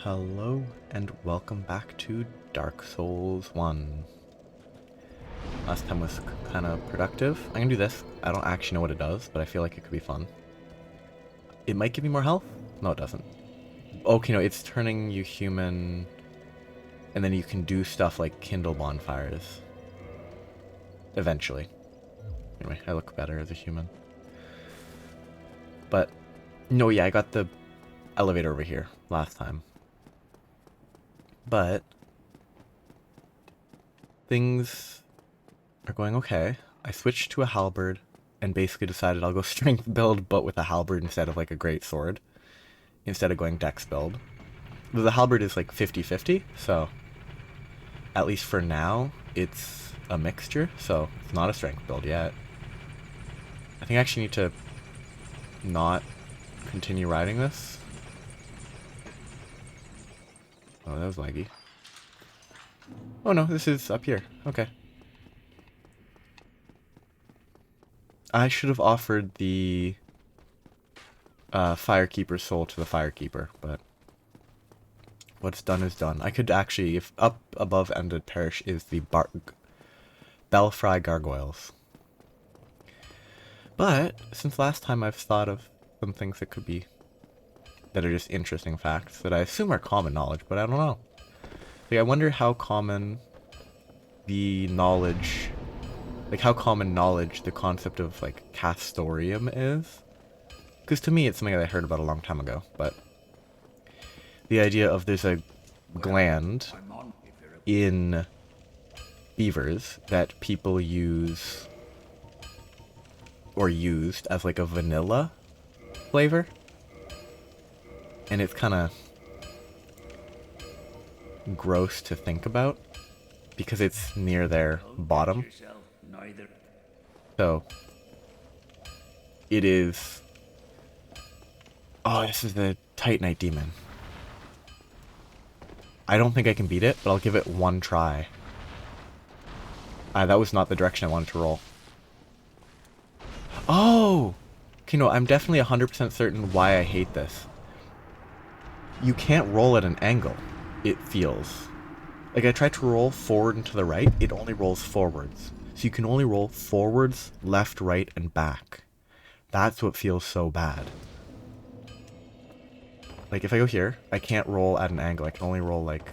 Hello and welcome back to Dark Souls 1. Last time was kind of productive. I'm gonna do this. I don't actually know what it does, but I feel like it could be fun. It might give me more health? No, it doesn't. Okay, no, it's turning you human, and then you can do stuff like kindle bonfires. Eventually. Anyway, I look better as a human. But, no, yeah, I got the elevator over here last time. But things are going okay. I switched to a halberd and basically decided I'll go strength build, but with a halberd instead of like a great sword, instead of going dex build. The halberd is like 50-50, so at least for now, it's a mixture, so it's not a strength build yet. I think I actually need to not continue riding this. Oh, that was laggy. Oh no, this is up here. Okay. I should have offered the Firekeeper's soul to the Firekeeper, but what's done is done. I could actually, if up above Ended Parish is the Belfry Gargoyles. But since last time I've thought of some things that could be, that are just interesting facts that I assume are common knowledge, but I don't know. Like, I wonder how common the knowledge, like how common knowledge the concept of like castoreum is. Because to me it's something that I heard about a long time ago, but the idea of there's a gland in beavers that people use or used as like a vanilla flavor. And it's kind of gross to think about because it's near their bottom. So it is. Oh, this is the Titanite demon. I don't think I can beat it, but I'll give it one try. That was not the direction I wanted to roll. Oh! Okay, no, I'm definitely 100% certain why I hate this. You can't roll at an angle, it feels. Like, I tried to roll forward and to the right, it only rolls forwards. So you can only roll forwards, left, right, and back. That's what feels so bad. Like, if I go here, I can't roll at an angle. I can only roll, like,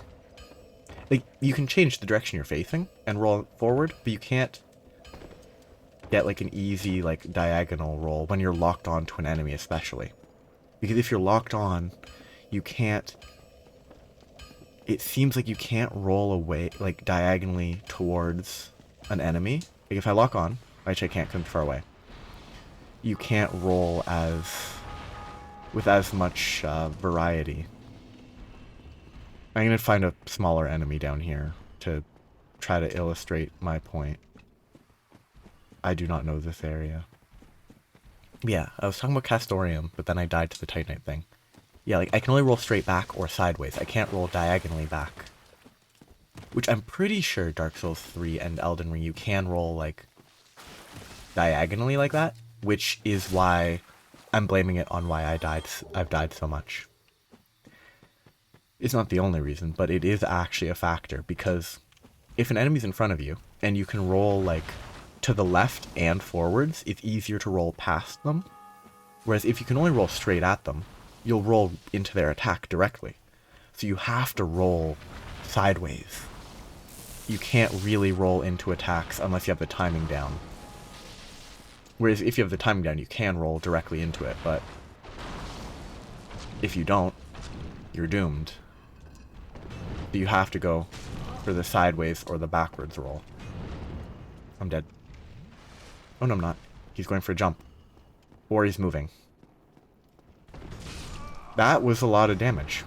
you can change the direction you're facing and roll forward, but you can't get, like, an easy, like, diagonal roll when you're locked on to an enemy, especially. Because if you're locked on, you can't... It seems like you can't roll away, like, diagonally towards an enemy. Like, if I lock on, which I can't because I'm far away, you can't roll with as much variety. I'm going to find a smaller enemy down here to try to illustrate my point. I do not know this area. Yeah, I was talking about Castoreum, but then I died to the Titanite thing. Yeah, like, I can only roll straight back or sideways. I can't roll diagonally back. Which I'm pretty sure Dark Souls 3 and Elden Ring, you can roll, like, diagonally like that. Which is why I'm blaming it on why I've died so much. It's not the only reason, but it is actually a factor, because if an enemy's in front of you, and you can roll, like, to the left and forwards, it's easier to roll past them. Whereas if you can only roll straight at them, you'll roll into their attack directly. So you have to roll sideways. You can't really roll into attacks unless you have the timing down. Whereas if you have the timing down, you can roll directly into it, but if you don't, you're doomed. So you have to go for the sideways or the backwards roll. I'm dead. Oh no, I'm not. He's going for a jump. Or he's moving. That was a lot of damage.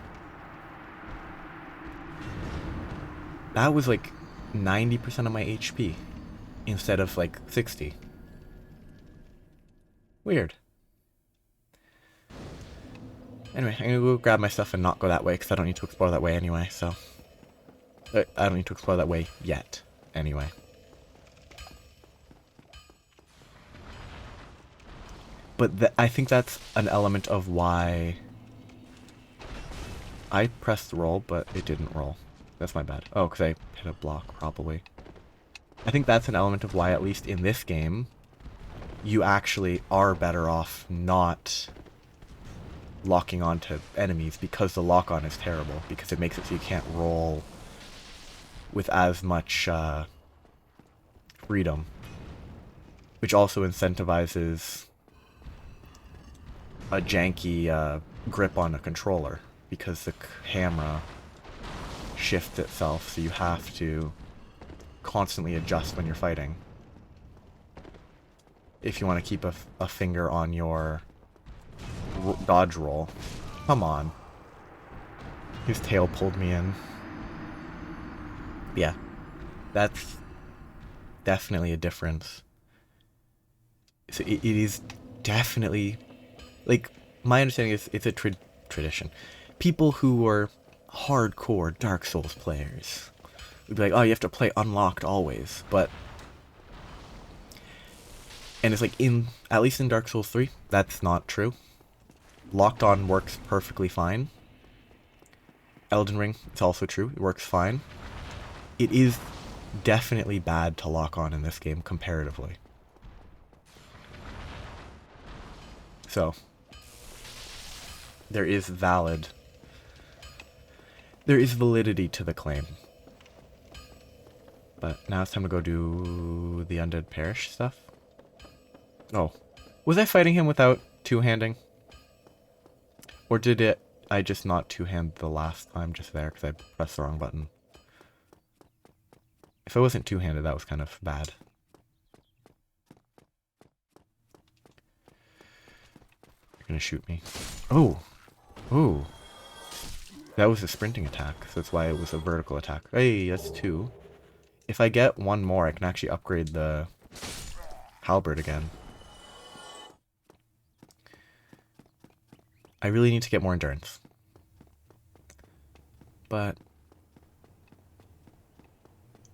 That was like 90% of my HP instead of like 60. Weird. Anyway, I'm gonna go grab my stuff and not go that way because I don't need to explore that way anyway, so... I don't need to explore that way yet, anyway. But I think that's an element of why I pressed roll, but it didn't roll. That's my bad. Oh, because I hit a block, probably. I think that's an element of why, at least in this game, you actually are better off not locking onto enemies, because the lock-on is terrible, because it makes it so you can't roll with as much freedom, which also incentivizes a janky grip on a controller, because the camera shifts itself, so you have to constantly adjust when you're fighting if you want to keep a finger on your dodge roll. Come on. His tail pulled me in. Yeah, that's definitely a difference. So it is definitely, like, my understanding is it's a tradition. People who are hardcore Dark Souls players would be like, oh, you have to play unlocked always, but... And it's like, at least in Dark Souls 3, that's not true. Locked on works perfectly fine. Elden Ring, it's also true, it works fine. It is definitely bad to lock on in this game, comparatively. So, there is validity to the claim. But now it's time to go do the Undead Parish stuff. Oh, was I fighting him without two-handing? Or did I just not two-hand the last time just there because I pressed the wrong button? If I wasn't two-handed, that was kind of bad. You're gonna shoot me. Oh! Oh! That was a sprinting attack, so that's why it was a vertical attack. Hey, that's 2. If I get one more, I can actually upgrade the halberd again. I really need to get more endurance. But...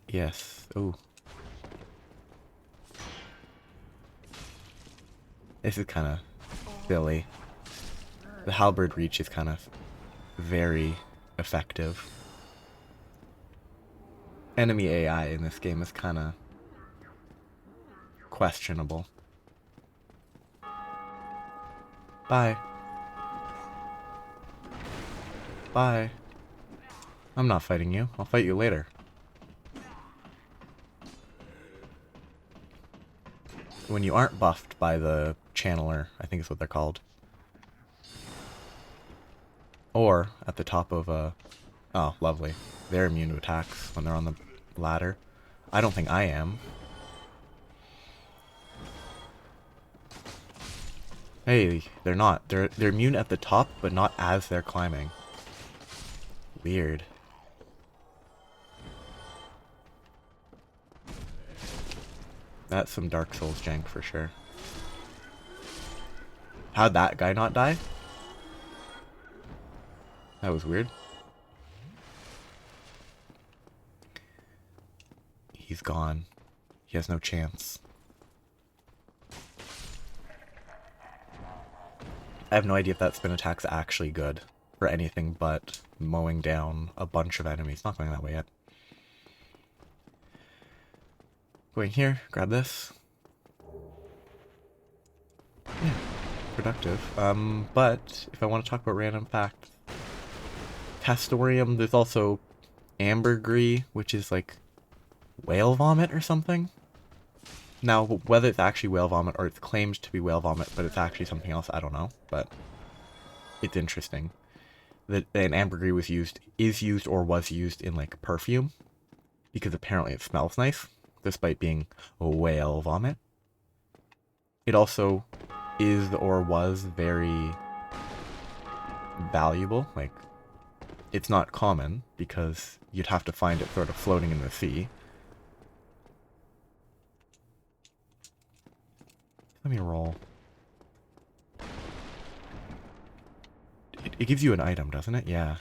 yes. Ooh. This is kind of silly. The halberd reach is kind of very effective. Enemy AI in this game is kind of questionable. Bye. Bye. I'm not fighting you. I'll fight you later. When you aren't buffed by the channeler, I think is what they're called. Or at the top of a... oh, lovely. They're immune to attacks when they're on the ladder. I don't think I am. Hey, they're not. They're immune at the top, but not as they're climbing. Weird. That's some Dark Souls jank for sure. How'd that guy not die? That was weird. He's gone. He has no chance. I have no idea if that spin attack's actually good for anything but mowing down a bunch of enemies. Not going that way yet. Going here, grab this. Yeah, productive. But if I want to talk about random facts, Castorium, there's also ambergris, which is like whale vomit or something. Now, whether it's actually whale vomit or it's claimed to be whale vomit, but it's actually something else, I don't know. But it's interesting that an ambergris is used or was used in like perfume, because apparently it smells nice, despite being whale vomit. It also is or was very valuable. Like, it's not common because you'd have to find it sort of floating in the sea. Let me roll. It gives you an item, doesn't it? Yeah.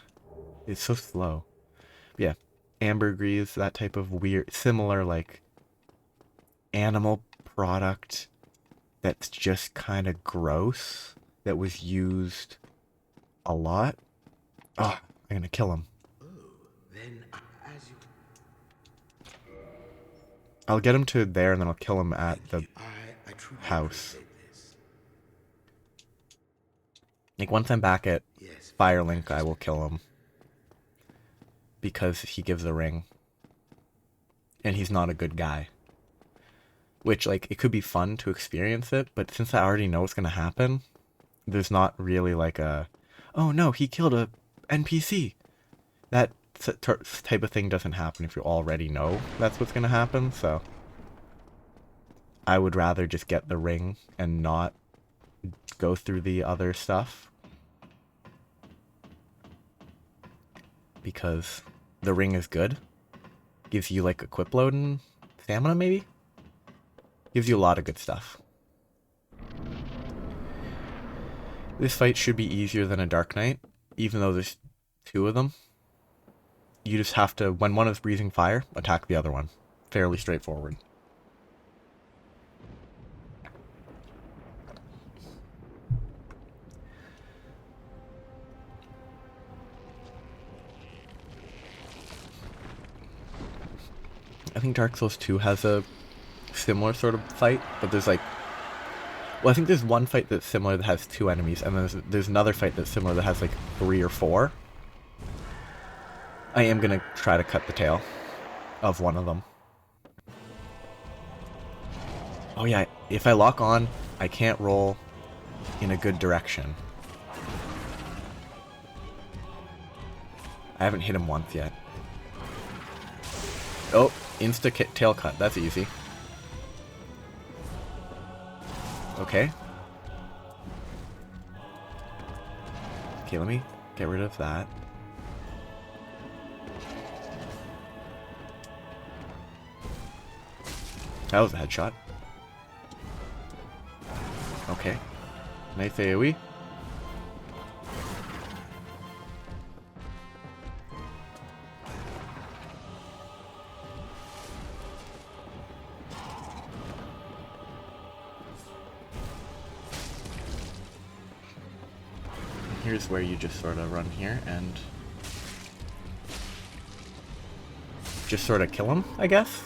It's so slow. Yeah. Ambergris, that type of weird, similar, like, animal product that's just kind of gross, that was used a lot. Oh, I'm gonna kill him. Oh, then as you I'll get him to there, and then I'll kill him at thank the you. I truly house. appreciate this. Like, once I'm back at Yes, very Firelink, I much. will kill him. Because he gives a ring. And he's not a good guy. Which, like, it could be fun to experience it, but since I already know what's gonna happen, there's not really like a, oh no, he killed a NPC. That type of thing doesn't happen if you already know that's what's gonna happen, so I would rather just get the ring and not go through the other stuff. Because the ring is good. Gives you like equip load and stamina maybe? Gives you a lot of good stuff. This fight should be easier than a Dark Knight, even though there's two of them. You just have to, when one is breathing fire, attack the other one. Fairly straightforward. I think Dark Souls 2 has a similar sort of fight, but there's like, well, I think there's one fight that's similar that has two enemies, and then there's another fight that's similar that has like 3 or 4. I am gonna try to cut the tail of one of them. Oh yeah, if I lock on, I can't roll in a good direction. I haven't hit him once yet. Oh, tail cut, that's easy. Okay. Okay, let me get rid of that. That was a headshot. Okay. Nice AoE. Here's where you just sort of run here and just sort of kill him, I guess.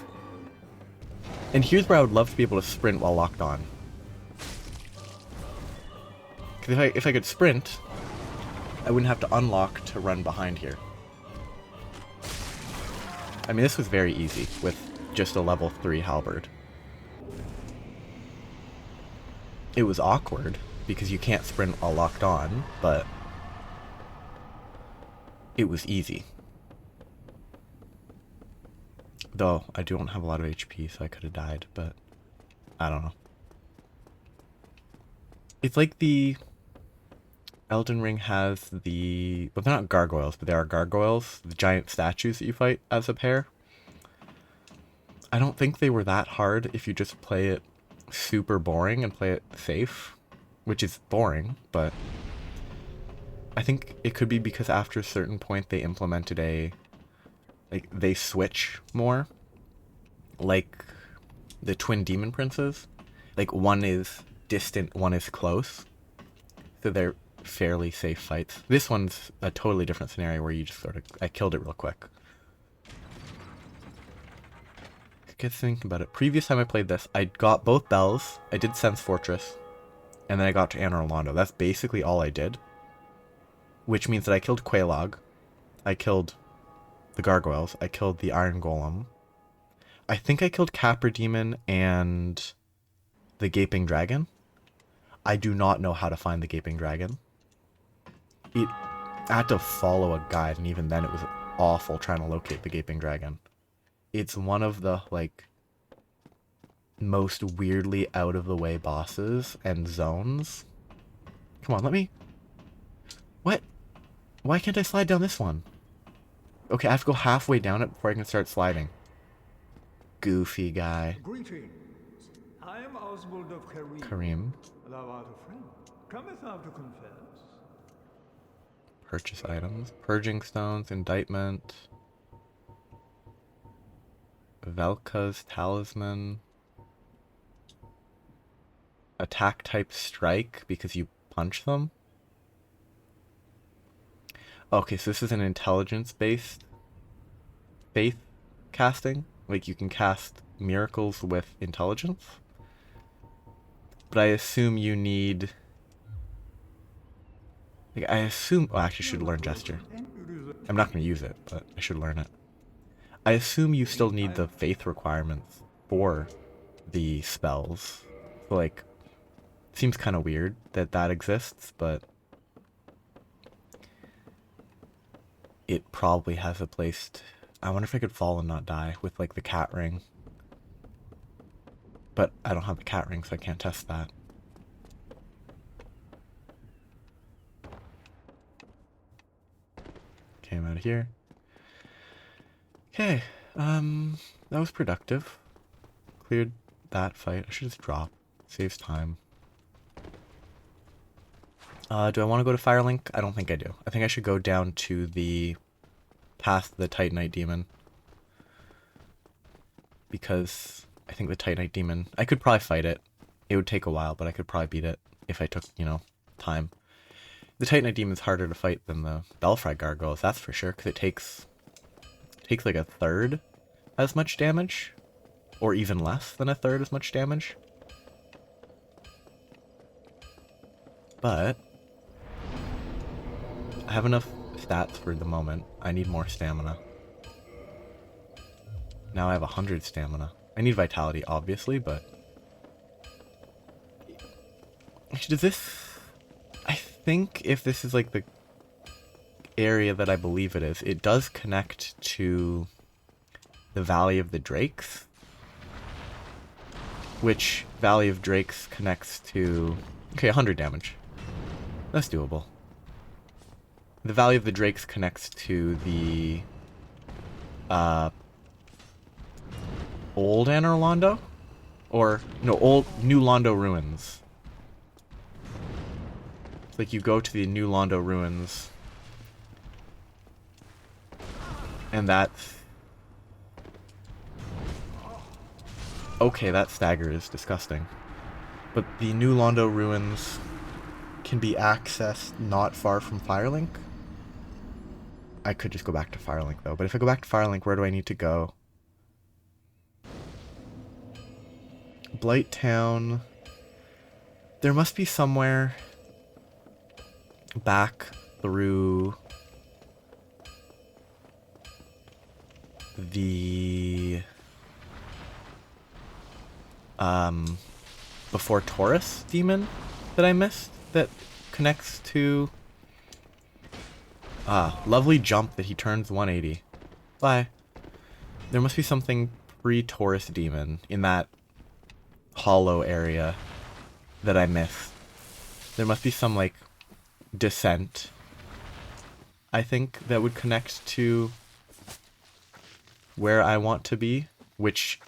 And here's where I would love to be able to sprint while locked on. Because if I could sprint, I wouldn't have to unlock to run behind here. I mean, this was very easy with just a level 3 halberd. It was awkward because you can't sprint while locked on, but it was easy. Though, I don't have a lot of HP, so I could have died, but I don't know. It's like the Elden Ring has the, well, they're not gargoyles, but they are gargoyles, the giant statues that you fight as a pair. I don't think they were that hard if you just play it super boring and play it safe, which is boring, but I think it could be because after a certain point they implemented like, they switch more, like the twin demon princes. Like, one is distant, one is close, so they're fairly safe fights. This one's a totally different scenario where you just sort of, I killed it real quick. Get thinking about it. Previous time I played this, I got both bells, I did Sense Fortress, and then I got to Anor Londo. That's basically all I did. Which means that I killed Quelaag, I killed the gargoyles, I killed the Iron Golem. I think I killed Capra Demon and the Gaping Dragon. I do not know how to find the Gaping Dragon. I had to follow a guide, and even then it was awful trying to locate the Gaping Dragon. It's one of the, like, most weirdly out-of-the-way bosses and zones. Come on, let me... What? Why can't I slide down this one? Okay, I have to go halfway down it before I can start sliding. Goofy guy. Greetings. I am Oswald of Kareem. Kareem. Thou art a friend. Cometh thou to confess? Purchase items. Purging stones, indictment. Velka's talisman. Attack type strike because you punch them. Okay, so this is an intelligence-based faith casting. Like, you can cast miracles with intelligence. But I assume you need... Like, I assume... Oh, I actually should learn Gesture. I'm not going to use it, but I should learn it. I assume you still need the faith requirements for the spells. So, like, seems kind of weird that that exists, but it probably has a place. I wonder if I could fall and not die with, like, the cat ring. But I don't have the cat ring, so I can't test that. Okay, I'm out of here. Okay, that was productive. Cleared that fight. I should just drop. Saves time. Do I want to go to Firelink? I don't think I do. I think I should go down to the... past the Titanite Demon. Because I think the Titanite Demon... I could probably fight it. It would take a while, but I could probably beat it if I took, you know, time. The Titanite Demon's harder to fight than the Bellfry Gargoyles, that's for sure, because it takes like a third as much damage. Or even less than a third as much damage. But I have enough stats for the moment. I need more stamina. Now I have 100 stamina. I need vitality, obviously, but... Actually, does this... I think if this is like the area that I believe it is, it does connect to the Valley of the Drakes. Which Valley of Drakes connects to... Okay, 100 damage. That's doable. The Valley of the Drakes connects to the old Anor Londo? Or no, New Londo ruins. It's like you go to the New Londo ruins, and that's... Okay, that stagger is disgusting. But the New Londo ruins can be accessed not far from Firelink. I could just go back to Firelink though, but if I go back to Firelink, where do I need to go? Blight Town. There must be somewhere back through the before Taurus demon that I missed that connects to lovely jump that he turns 180. Bye. There must be something pre-Taurus demon in that hollow area that I missed. There must be some like descent, I think, that would connect to where I want to be, which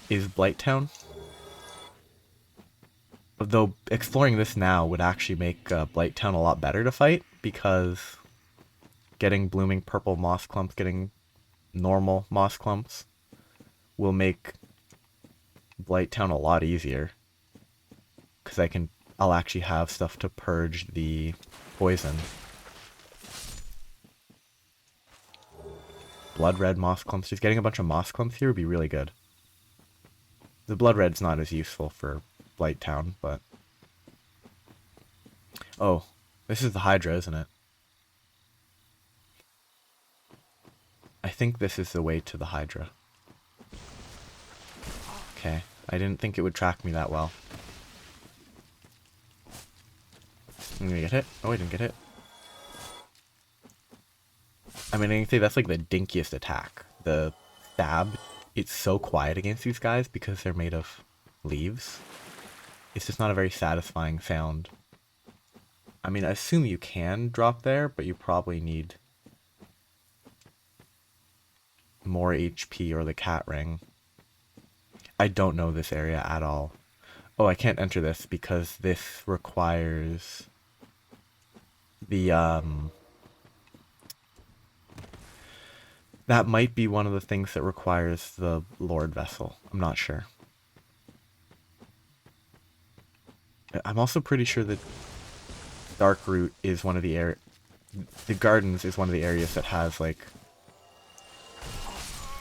is Blighttown. Though exploring this now would actually make Blighttown a lot better to fight, because getting blooming purple moss clumps, getting normal moss clumps, will make Blighttown a lot easier. Because I'll actually have stuff to purge the poison. Blood red moss clumps. Just getting a bunch of moss clumps here would be really good. The blood red's not as useful for Blighttown, but... Oh, this is the Hydra, isn't it? I think this is the way to the Hydra. Okay, I didn't think it would track me that well. I'm gonna get hit. Oh, I didn't get hit. I mean, I can say that's like the dinkiest attack. The stab, it's so quiet against these guys because they're made of leaves. It's just not a very satisfying sound. I mean, I assume you can drop there, but you probably need more HP or the cat ring. I don't know this area at all. Oh, I can't enter this because this requires the, that might be one of the things that requires the Lord Vessel. I'm not sure. I'm also pretty sure that Darkroot is one of the the gardens is one of the areas that has like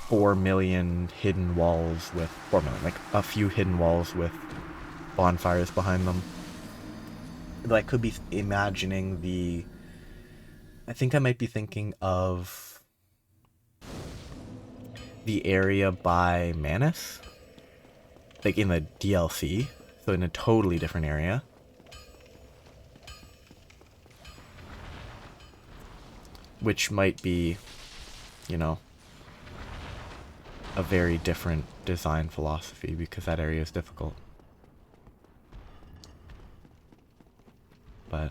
4 million hidden walls with 4 million, like a few hidden walls with bonfires behind them. But I could be imagining I think I might be thinking of the area by Manus, like in the DLC, so in a totally different area. Which might be, you know, a very different design philosophy because that area is difficult. But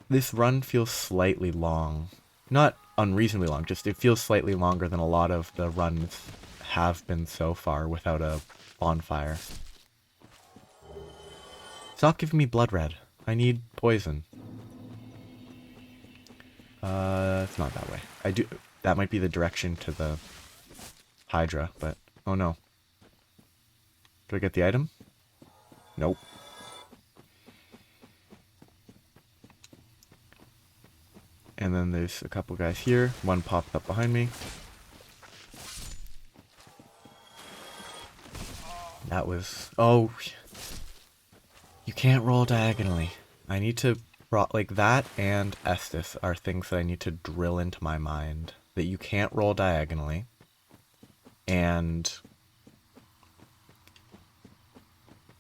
this run feels slightly long. Not unreasonably long, just it feels slightly longer than a lot of the runs have been so far without a bonfire. Stop giving me blood red. I need poison. It's not that way. That might be the direction to the Hydra, but oh no. Do I get the item? Nope. And then there's a couple guys here. One popped up behind me. That was... Oh! You can't roll diagonally. I need to... Like, that and Estus are things that I need to drill into my mind. That you can't roll diagonally. And...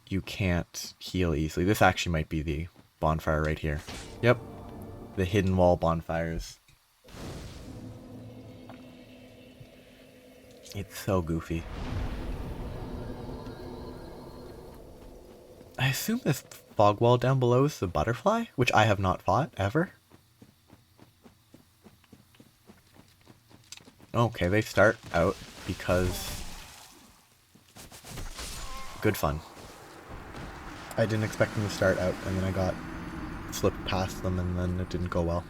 you can't heal easily. This actually might be the bonfire right here. Yep. The hidden wall bonfires. It's so goofy. I assume this fog wall down below is the butterfly, which I have not fought ever. Okay, they start out because... good fun. I didn't expect them to start out, and then I got slipped past them, and then it didn't go well.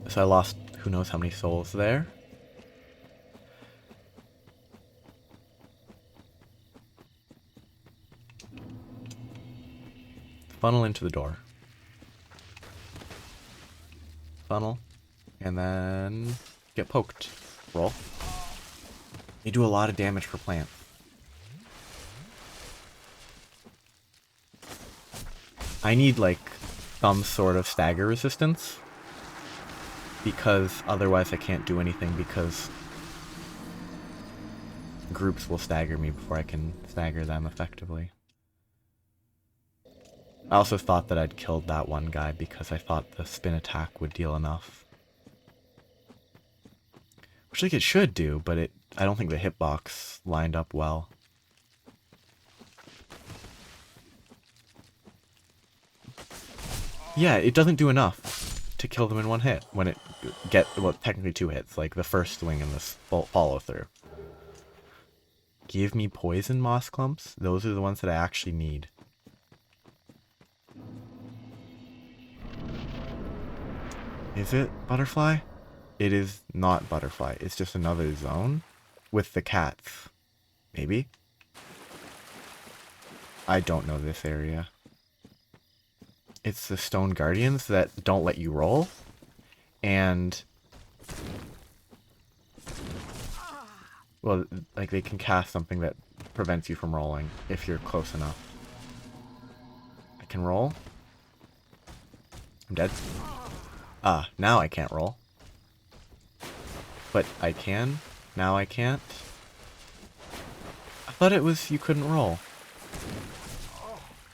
So I lost who knows how many souls there. Funnel into the door. Funnel. And then get poked. Roll. They do a lot of damage for plants. I need, like, some sort of stagger resistance. Because otherwise I can't do anything because groups will stagger me before I can stagger them effectively. I also thought that I'd killed that one guy because I thought the spin attack would deal enough. Which, like, it should do, but I don't think the hitbox lined up well. Yeah, it doesn't do enough to kill them in one hit when well, technically 2 hits, like the first swing and the follow through. Give me poison moss clumps. Those are the ones that I actually need. Is it butterfly? It is not butterfly. It's just another zone with the cats. Maybe? I don't know this area. It's the stone guardians that don't let you roll. And... well, like, they can cast something that prevents you from rolling if you're close enough. I can roll. I'm dead. Ah, now I can't roll. But I can. Now I can't. I thought it was you couldn't roll.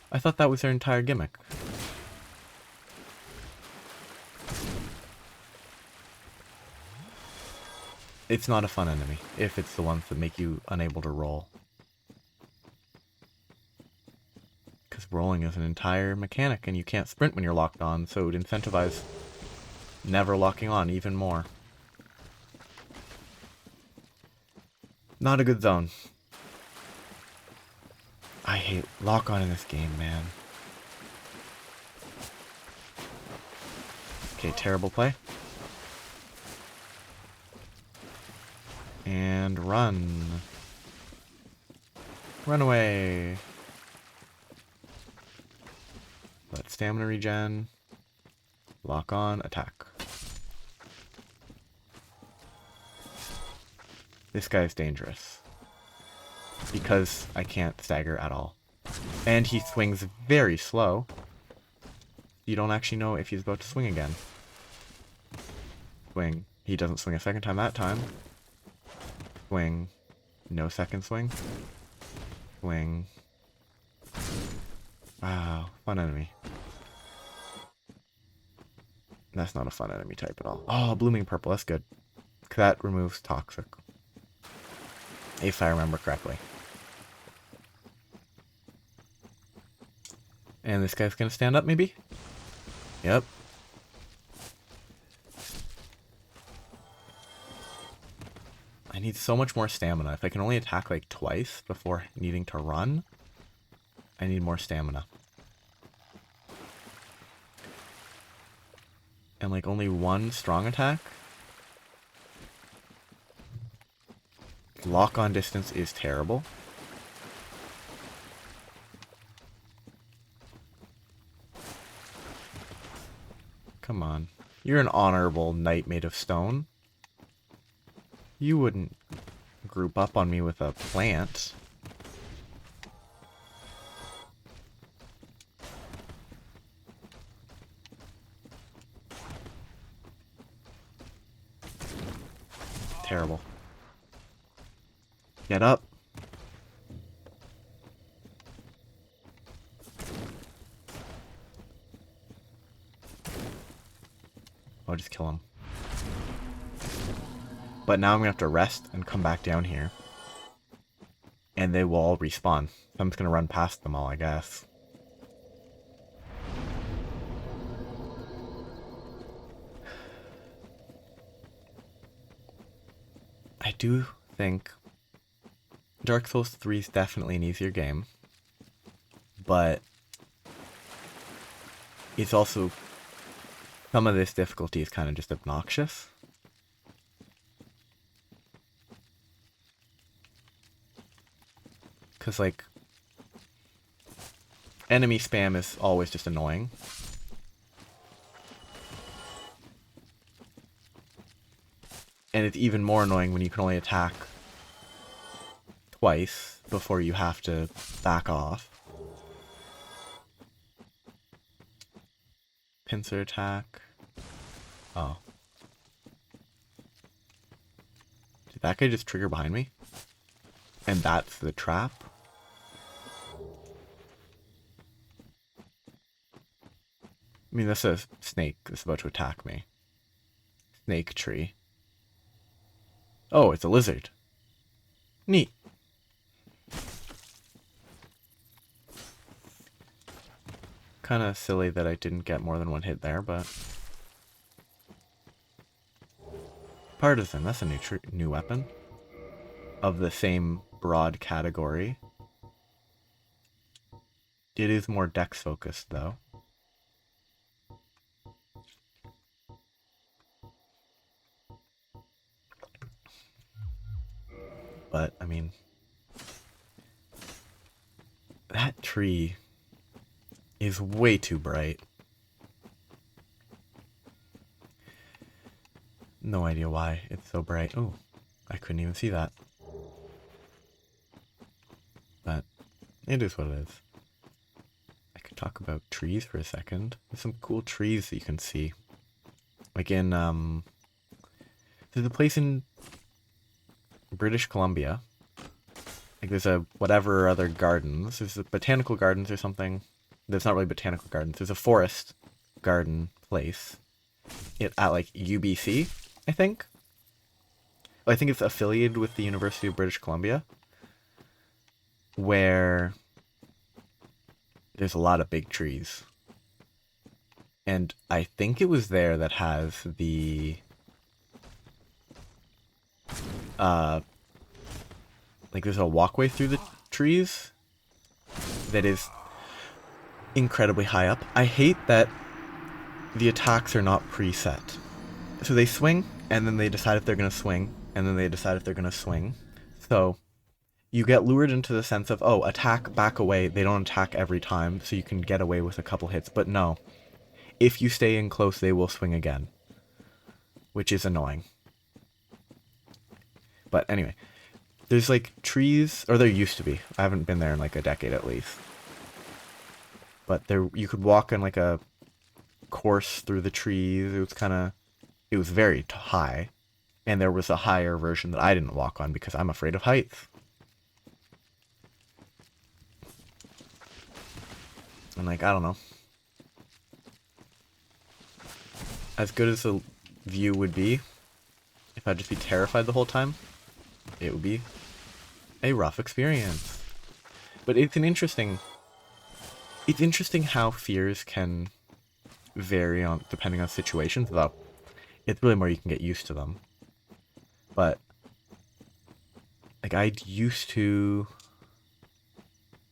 I thought that was their entire gimmick. It's not a fun enemy, if it's the ones that make you unable to roll. Because rolling is an entire mechanic, and you can't sprint when you're locked on, so it would incentivize never locking on even more. Not a good zone. I hate lock on in this game, man. Okay, terrible play. And run. Run away. stamina regen. Lock on, attack. This guy is dangerous. Because I can't stagger at all. And he swings very slow. You don't actually know if he's about to swing again. Swing. He doesn't swing a second time that time. Swing. No second swing. Swing. Wow. Fun enemy. That's not a fun enemy type at all. Oh, blooming purple. That's good. That removes toxic. If I remember correctly. And this guy's gonna stand up, maybe? Yep. I need so much more stamina. If I can only attack like twice before needing to run, I need more stamina. And like only one strong attack? Lock on distance is terrible. Come on. You're an honorable knight made of stone. You wouldn't group up on me with a plant. Terrible. Get up. I'll just kill him. But now I'm gonna have to rest and come back down here. And they will all respawn. I'm just gonna run past them all, I guess. I do think Dark Souls 3 is definitely an easier game. But it's also, some of this difficulty is kind of just obnoxious. Because, like, enemy spam is always just annoying. And it's even more annoying when you can only attack twice before you have to back off. Pincer attack. Oh. Did that guy just trigger behind me? And that's the trap? I mean, that's a snake that's about to attack me. Snake tree. Oh, it's a lizard. Neat. Kind of silly that I didn't get more than one hit there, but... Partisan, that's a new weapon. Of the same broad category. It is more dex focused, though. But, I mean... That tree is way too bright. No idea why it's so bright. Oh, I couldn't even see that. But it is what it is. I could talk about trees for a second. There's some cool trees that you can see. Like in, there's a place in British Columbia. Like there's a whatever other gardens. There's a botanical gardens or something. There's not really botanical gardens. There's a forest garden place. At like UBC, I think. I think it's affiliated with the University of British Columbia. Where there's a lot of big trees. And I think it was there that has the like there's a walkway through the trees that is incredibly high up. I hate that the attacks are not preset. So they swing, and then they decide if they're going to swing, and then they decide if they're going to swing. So you get lured into the sense of, oh, attack, back away. They don't attack every time, so you can get away with a couple hits. But no, if you stay in close, they will swing again, which is annoying. But anyway, there's like trees, or there used to be. I haven't been there in like a decade at least. But there, you could walk in like a course through the trees. It was very high. And there was a higher version that I didn't walk on because I'm afraid of heights. And like, I don't know. As good as the view would be, if I'd just be terrified the whole time, it would be a rough experience. But it's interesting how fears can vary on depending on situations, though. It's really more you can get used to them. But like I used to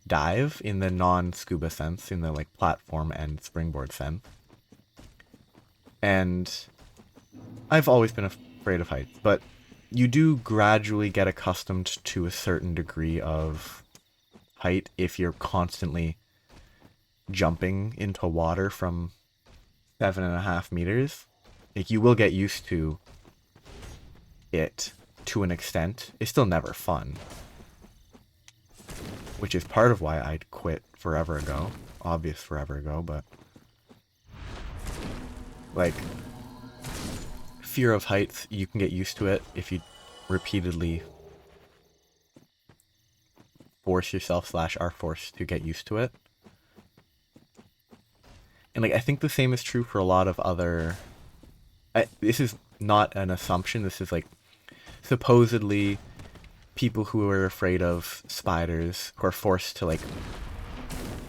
dive in the non-scuba sense, in the like platform and springboard sense. And I've always been afraid of heights, but you do gradually get accustomed to a certain degree of height if you're constantly jumping into water from 7.5 meters. Like, you will get used to it to an extent. It's still never fun, which is part of why I'd quit forever ago. Obvious forever ago, but like, fear of heights, you can get used to it if you repeatedly force yourself / are forced to get used to it. And like, I think the same is true for a lot of other... this is not an assumption, this is like, supposedly people who are afraid of spiders, who are forced to like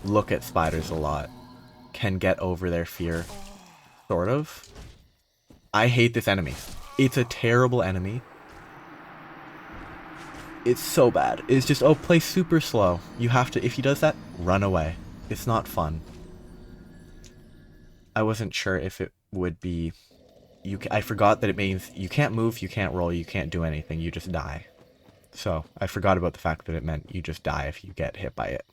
look at spiders a lot, can get over their fear. Sort of. I hate this enemy. It's a terrible enemy. It's so bad. It's just, oh, play super slow. You have to, if he does that, run away. It's not fun. I wasn't sure if it would be... I forgot that it means you can't move, you can't roll, you can't do anything, you just die. So, I forgot about the fact that it meant you just die if you get hit by it.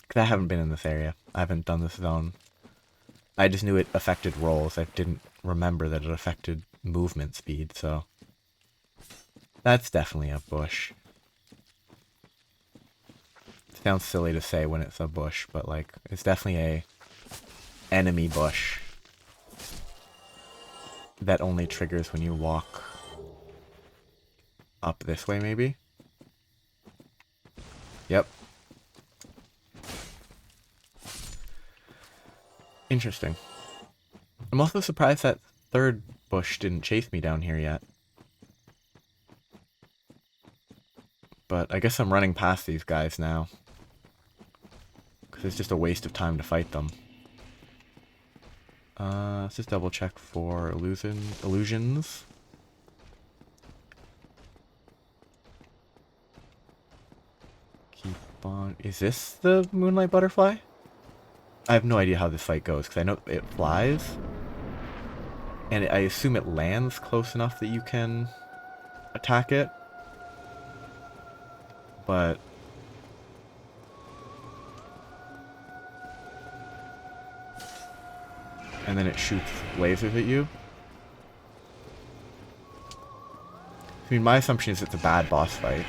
Because I haven't been in this area. I haven't done this zone. I just knew it affected rolls. I didn't remember that it affected movement speed, so... That's definitely a bush. It sounds silly to say when it's a bush, but like, it's definitely a enemy bush that only triggers when you walk up this way, maybe? Yep. Interesting. I'm also surprised that third bush didn't chase me down here yet. But I guess I'm running past these guys now, because it's just a waste of time to fight them. Let's just double check for illusions. Keep on... Is this the Moonlight Butterfly? I have no idea how this fight goes, because I know it flies. And I assume it lands close enough that you can attack it. But... and then it shoots lasers at you. I mean, my assumption is it's a bad boss fight.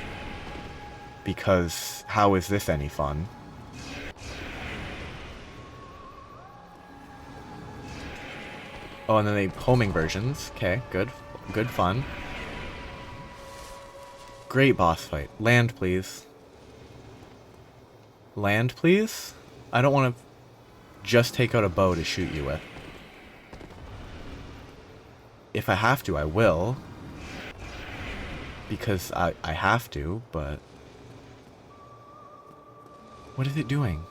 Because how is this any fun? Oh, and then they homing versions. Okay, good. Good fun. Great boss fight. Land, please. Land, please? I don't want to just take out a bow to shoot you with. If I have to, I will. Because I have to, but... What is it doing?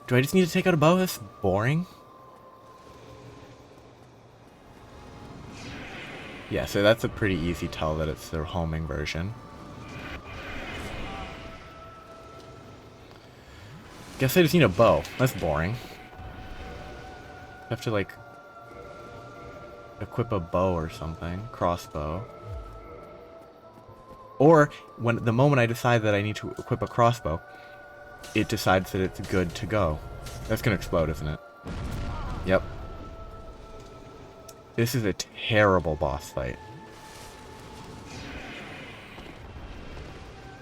Do I just need to take out a bow? That's boring. Yeah, so that's a pretty easy tell that it's their homing version. Guess I just need a bow. That's boring. I have to, like, equip a bow or something. Crossbow. Or when the moment I decide that I need to equip a crossbow, it decides that it's good to go. That's gonna explode, isn't it? Yep. This is a terrible boss fight.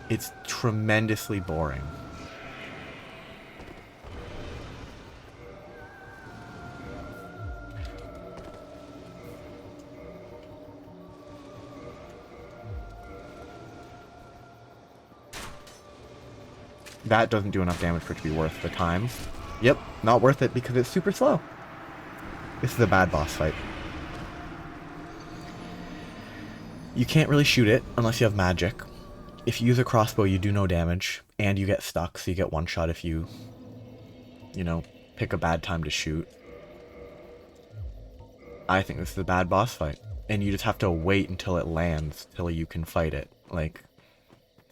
It's tremendously boring. That doesn't do enough damage for it to be worth the time. Yep, not worth it because it's super slow. This is a bad boss fight. You can't really shoot it unless you have magic. If you use a crossbow, you do no damage, and you get stuck, so you get one shot if you know, pick a bad time to shoot. I think this is a bad boss fight. And you just have to wait until it lands, till you can fight it. Like,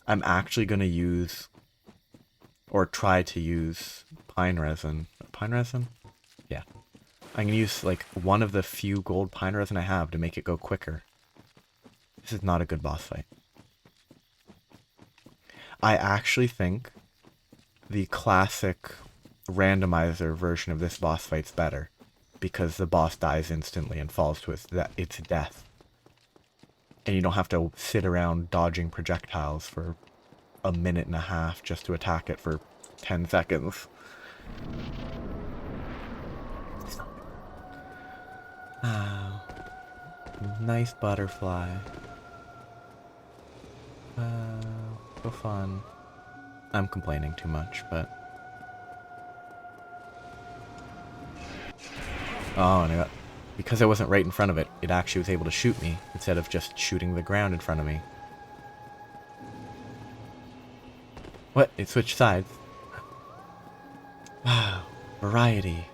I'm actually gonna use, or try to use, pine resin. Pine resin? Yeah. I'm gonna use, like, one of the few gold pine resin I have to make it go quicker. This is not a good boss fight. I actually think the classic randomizer version of this boss fight's better, because the boss dies instantly and falls to its death. And you don't have to sit around dodging projectiles for a minute and a half just to attack it for 10 seconds. Oh, nice butterfly. So fun. I'm complaining too much, but... Oh, and because I wasn't right in front of it, it actually was able to shoot me, instead of just shooting the ground in front of me. What? It switched sides. Wow. Variety.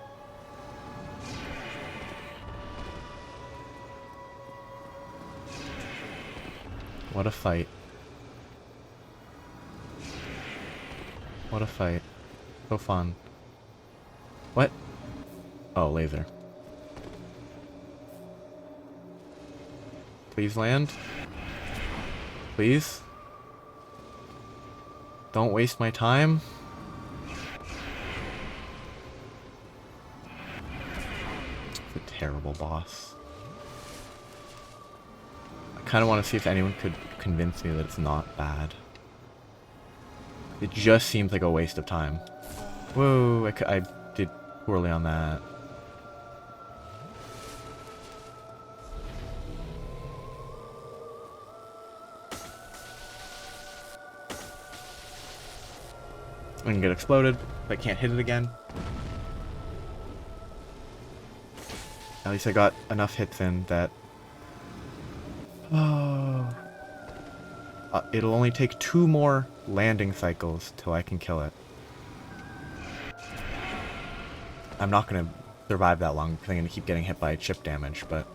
What a fight. What a fight. So fun. What? Oh, laser. Please land. Please. Don't waste my time. It's a terrible boss. I kind of want to see if anyone could convince me that it's not bad. It just seems like a waste of time. Whoa, I did poorly on that. I can get exploded, but I can't hit it again. At least I got enough hits in that... Oh... it'll only take 2 more landing cycles till I can kill it. I'm not going to survive that long because I'm going to keep getting hit by chip damage, but...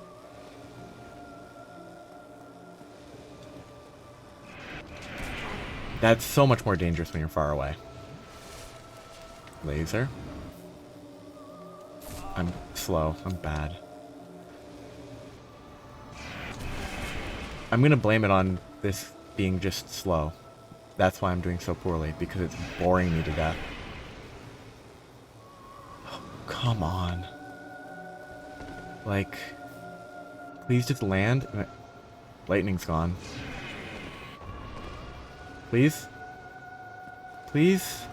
That's so much more dangerous when you're far away. Laser. I'm slow. I'm bad. I'm going to blame it on this being just slow. That's why I'm doing so poorly, because it's boring me to death. Oh, come on. Like, please just land. Lightning's gone. Please? Please?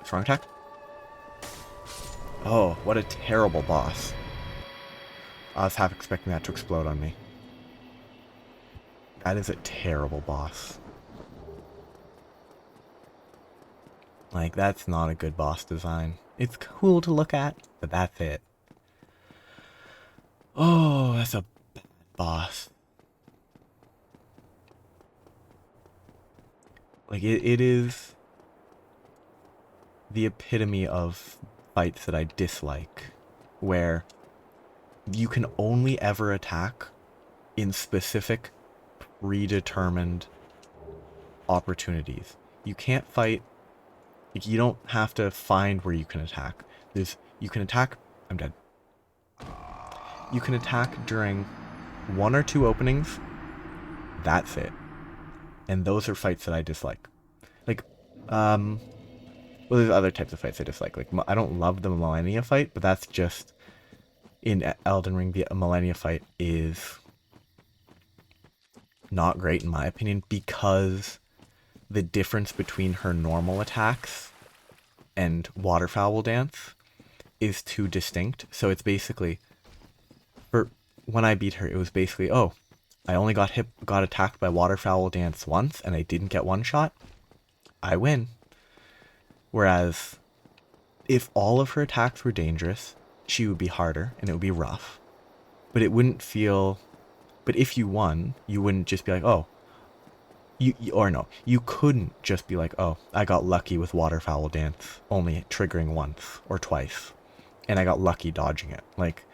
Strong attack? Oh, what a terrible boss. I was half expecting that to explode on me. That is a terrible boss. Like, that's not a good boss design. It's cool to look at, but that's it. Oh, that's a bad boss. Like, it is the epitome of fights that I dislike, where you can only ever attack in specific predetermined opportunities. You can't fight. Like, you don't have to find where you can attack. You can attack. I'm dead. You can attack during 1 or 2 openings. That's it. And those are fights that I dislike. Like, well, there's other types of fights I dislike. Like, I don't love the Millennia fight, but that's just in Elden Ring. The Millennia fight is not great in my opinion because the difference between her normal attacks and Waterfowl Dance is too distinct. So it's basically, for when I beat her, it was basically, oh, I only got attacked by Waterfowl Dance once, and I didn't get one shot. I win. Whereas, if all of her attacks were dangerous, she would be harder and it would be rough. But it wouldn't feel. But if you won, you wouldn't just be like, oh. You couldn't just be like, oh, I got lucky with Waterfowl Dance, only triggering once or twice, and I got lucky dodging it. Like,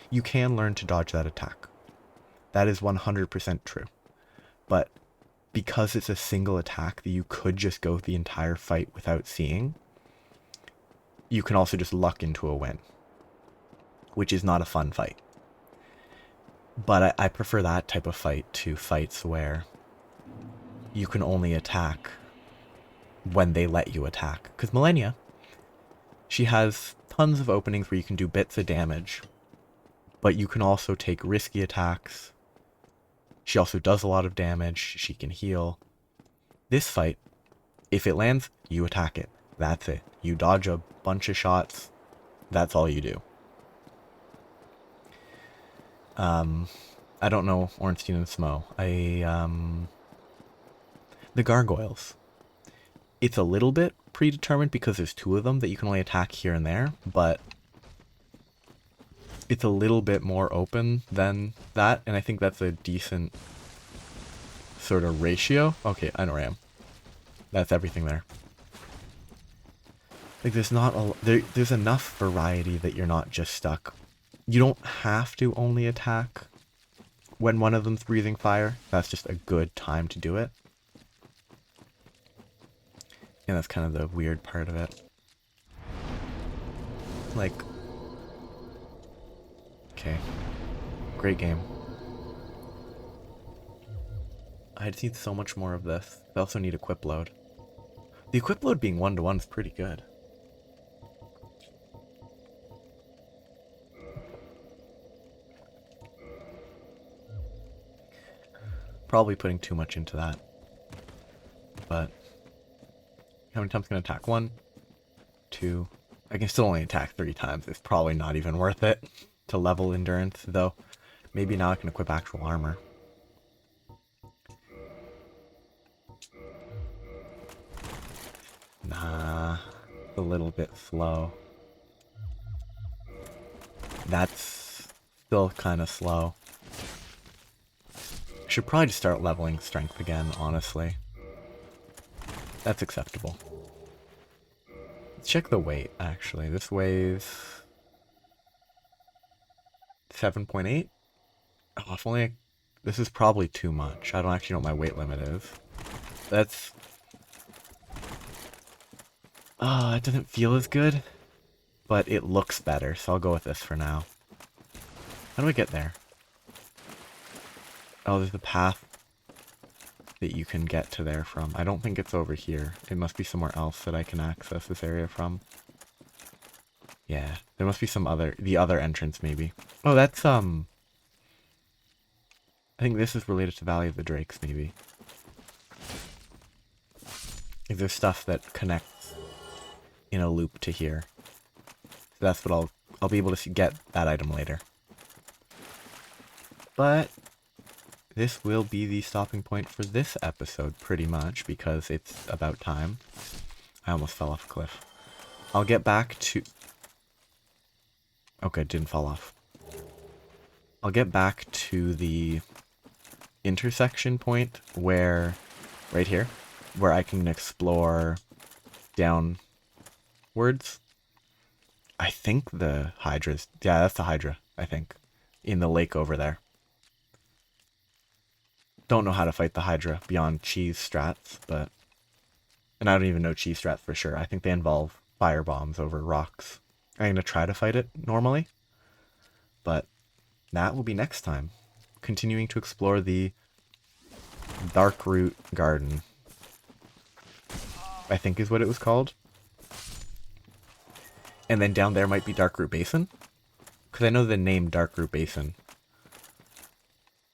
you can learn to dodge that attack. That is 100% true. But because it's a single attack that you could just go the entire fight without seeing, you can also just luck into a win, which is not a fun fight. But I prefer that type of fight to fights where you can only attack when they let you attack. Because Millennia, she has tons of openings where you can do bits of damage, but you can also take risky attacks. She also does a lot of damage. She can heal. This fight, if it lands, you attack it. That's it. You dodge a bunch of shots. That's all you do. I don't know Ornstein and Smo. The gargoyles. It's a little bit predetermined because there's 2 of them that you can only attack here and there, but it's a little bit more open than that, and I think that's a decent sort of ratio. Okay, I know where I am. That's everything there. Like, there's enough variety that you're not just stuck. You don't have to only attack when one of them's breathing fire. That's just a good time to do it. And that's kind of the weird part of it. Like, okay, great game. I just need so much more of this. I also need equip load. The equip load being 1-to-1 is pretty good. Probably putting too much into that. But how many times can I attack? 1, 2. I can still only attack 3 times. It's probably not even worth it to level endurance, though. Maybe now I can equip actual armor. Nah, a little bit slow. That's still kind of slow. Should probably just start leveling strength again, honestly. That's acceptable. Let's check the weight, actually. This weighs 7.8. Oh, if only this is probably too much. I don't actually know what my weight limit is. That's... oh, it doesn't feel as good, but it looks better, so I'll go with this for now. How do I get there? Oh, there's the path that you can get to there from. I don't think it's over here. It must be somewhere else that I can access this area from. Yeah, there must be the other entrance maybe. Oh, that's, I think this is related to Valley of the Drakes, maybe. If there's stuff that connects in a loop to here. So that's what I'll be able to get that item later. But this will be the stopping point for this episode, pretty much, because it's about time. I almost fell off a cliff. I'll get back to... okay, didn't fall off. I'll get back to the intersection point where... right here. Where I can explore downwards. I think the Hydra's... yeah, that's the Hydra, I think. In the lake over there. don't know how to fight the Hydra beyond cheese strats, but... And I don't even know cheese strats for sure. I think they involve fire bombs over rocks. I'm going to try to fight it normally, but that will be next time. Continuing to explore the Darkroot Garden, I think is what it was called. And then down there might be Darkroot Basin, because I know the name Darkroot Basin.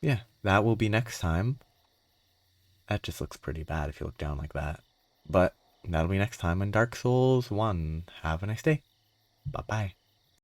Yeah, that will be next time. That just looks pretty bad if you look down like that. But that'll be next time on Dark Souls 1. Have a nice day. Bye-bye.